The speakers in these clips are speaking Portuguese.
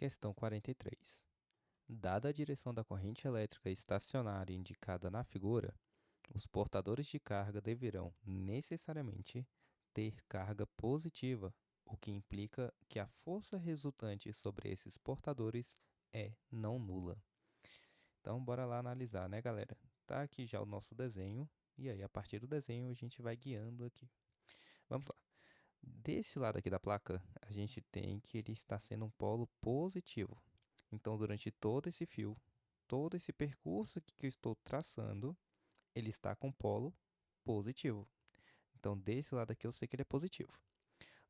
Questão 43. Dada a direção da corrente elétrica estacionária indicada na figura, os portadores de carga deverão necessariamente ter carga positiva, o que implica que a força resultante sobre esses portadores é não nula. Então, bora lá analisar, né, galera? Tá aqui já o nosso desenho, e aí a partir do desenho a gente vai guiando aqui. Vamos lá. Desse lado aqui da placa, a gente tem que ele está sendo um polo positivo. Então, durante todo esse fio, todo esse percurso aqui que eu estou traçando, ele está com polo positivo. Então, desse lado aqui eu sei que ele é positivo.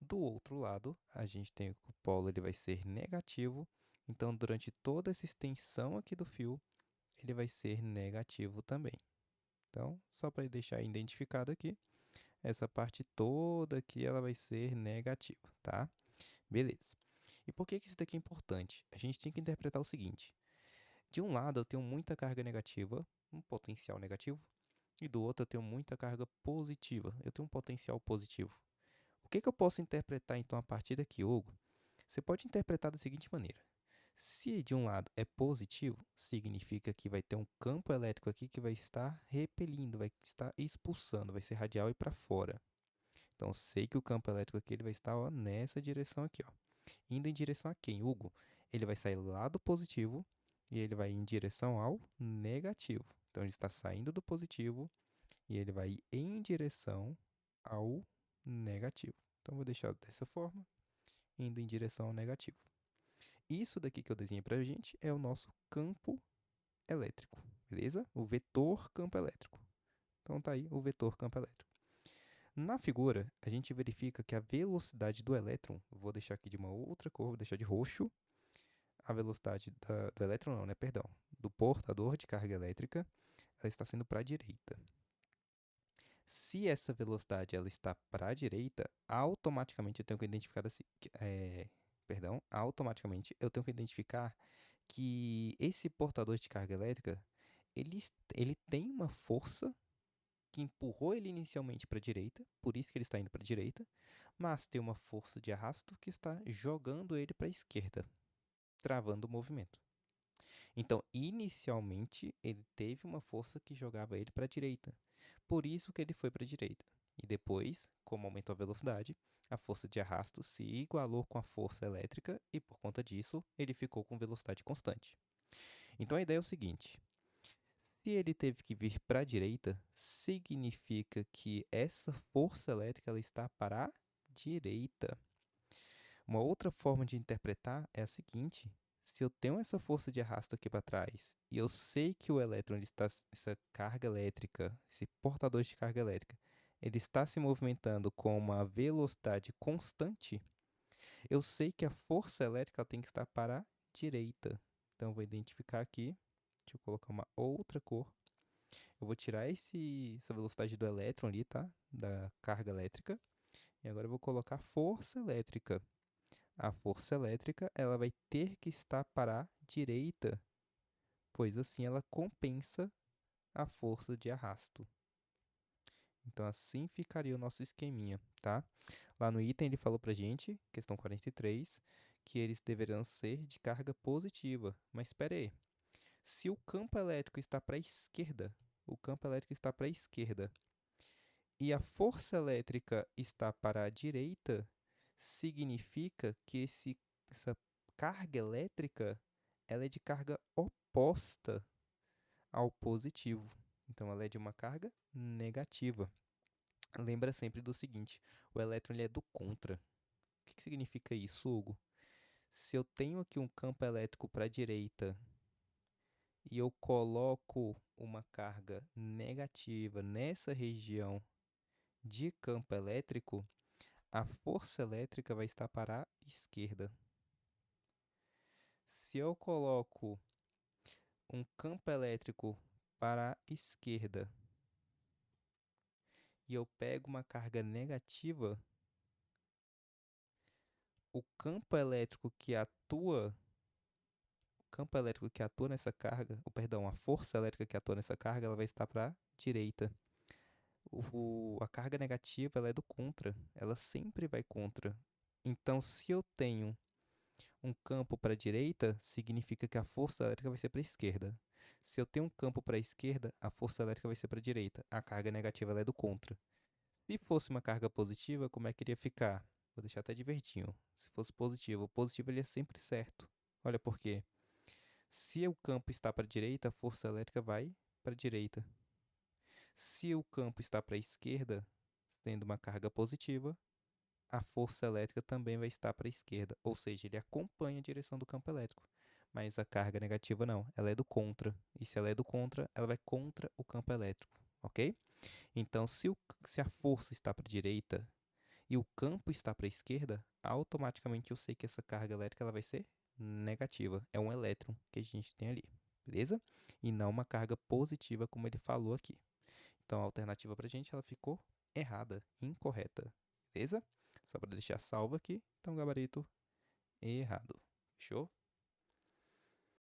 Do outro lado, a gente tem que o polo ele vai ser negativo. Então, durante toda essa extensão aqui do fio, ele vai ser negativo também. Então, só para deixar identificado aqui, essa parte toda aqui ela vai ser negativa, tá? Beleza. E por que isso daqui é importante? A gente tem que interpretar o seguinte. De um lado eu tenho muita carga negativa, um potencial negativo, e do outro eu tenho muita carga positiva, eu tenho um potencial positivo. O que eu posso interpretar então a partir daqui, Hugo? Você pode interpretar da seguinte maneira. Se de um lado é positivo, significa que vai ter um campo elétrico aqui que vai estar repelindo, vai estar expulsando, vai ser radial e para fora. Então, eu sei que o campo elétrico aqui ele vai estar ó, nessa direção aqui, ó. Indo em direção a quem, Hugo? Ele vai sair lá do positivo e ele vai em direção ao negativo. Então, ele está saindo do positivo e ele vai em direção ao negativo. Então, vou deixar dessa forma, indo em direção ao negativo. Isso daqui que eu desenhei para a gente é o nosso campo elétrico, beleza? O vetor campo elétrico. Então, tá aí o vetor campo elétrico. Na figura, a gente verifica que a velocidade do elétron, vou deixar aqui de uma outra cor, vou deixar de roxo, a velocidade do elétron não, né, perdão, do portador de carga elétrica, ela está sendo para a direita. Se essa velocidade ela está para a direita, automaticamente eu tenho que identificar assim, automaticamente eu tenho que identificar que esse portador de carga elétrica, ele tem uma força que empurrou ele inicialmente para a direita, por isso que ele está indo para a direita, mas tem uma força de arrasto que está jogando ele para a esquerda, travando o movimento. Então, inicialmente, ele teve uma força que jogava ele para a direita, por isso que ele foi para a direita. E depois, como aumentou a velocidade, a força de arrasto se igualou com a força elétrica e, por conta disso, ele ficou com velocidade constante. Então, a ideia é o seguinte: se ele teve que vir para a direita, significa que essa força elétrica ela está para a direita. Uma outra forma de interpretar é a seguinte: se eu tenho essa força de arrasto aqui para trás e eu sei que o elétron ele está, essa carga elétrica, esse portador de carga elétrica, ele está se movimentando com uma velocidade constante, eu sei que a força elétrica tem que estar para a direita. Então, eu vou identificar aqui, deixa eu colocar uma outra cor. Eu vou tirar essa velocidade do elétron ali, tá? Da carga elétrica. E agora eu vou colocar força elétrica. A força elétrica, ela vai ter que estar para a direita, pois assim ela compensa a força de arrasto. Então assim ficaria o nosso esqueminha, tá? Lá no item ele falou pra gente, questão 43, que eles deverão ser de carga positiva. Mas espera aí. Se o campo elétrico está para a esquerda, o campo elétrico está para a esquerda, e a força elétrica está para a direita, significa que essa carga elétrica ela é de carga oposta ao positivo. Então, ela é de uma carga negativa. Lembra sempre do seguinte: o elétron ele é do contra. O que significa isso, Hugo? Se eu tenho aqui um campo elétrico para a direita e eu coloco uma carga negativa nessa região de campo elétrico, a força elétrica vai estar para a esquerda. Se eu coloco um campo elétrico para a esquerda e eu pego uma carga negativa, o campo elétrico que atua, o campo elétrico que atua nessa carga, ou perdão, a força elétrica que atua nessa carga, ela vai estar para a direita. A carga negativa ela é do contra, ela sempre vai contra. Então, se eu tenho Um campo para a direita significa que a força elétrica vai ser para a esquerda. Se eu tenho um campo para a esquerda, a força elétrica vai ser para a direita. A carga negativa ela é do contra. Se fosse uma carga positiva, como é que iria ficar? Vou deixar até de verdinho. Se fosse positivo, o positivo ele é sempre certo. Olha por quê. Se o campo está para a direita, a força elétrica vai para a direita. Se o campo está para a esquerda, tendo uma carga positiva, a força elétrica também vai estar para a esquerda, ou seja, ele acompanha a direção do campo elétrico. Mas a carga negativa não, ela é do contra. E se ela é do contra, ela vai contra o campo elétrico, ok? Então, se a força está para a direita e o campo está para a esquerda, automaticamente eu sei que essa carga elétrica ela vai ser negativa. É um elétron que a gente tem ali, beleza? E não uma carga positiva, como ele falou aqui. Então, a alternativa para a gente ela ficou errada, incorreta, beleza? Só para deixar salvo aqui, então gabarito errado. Fechou?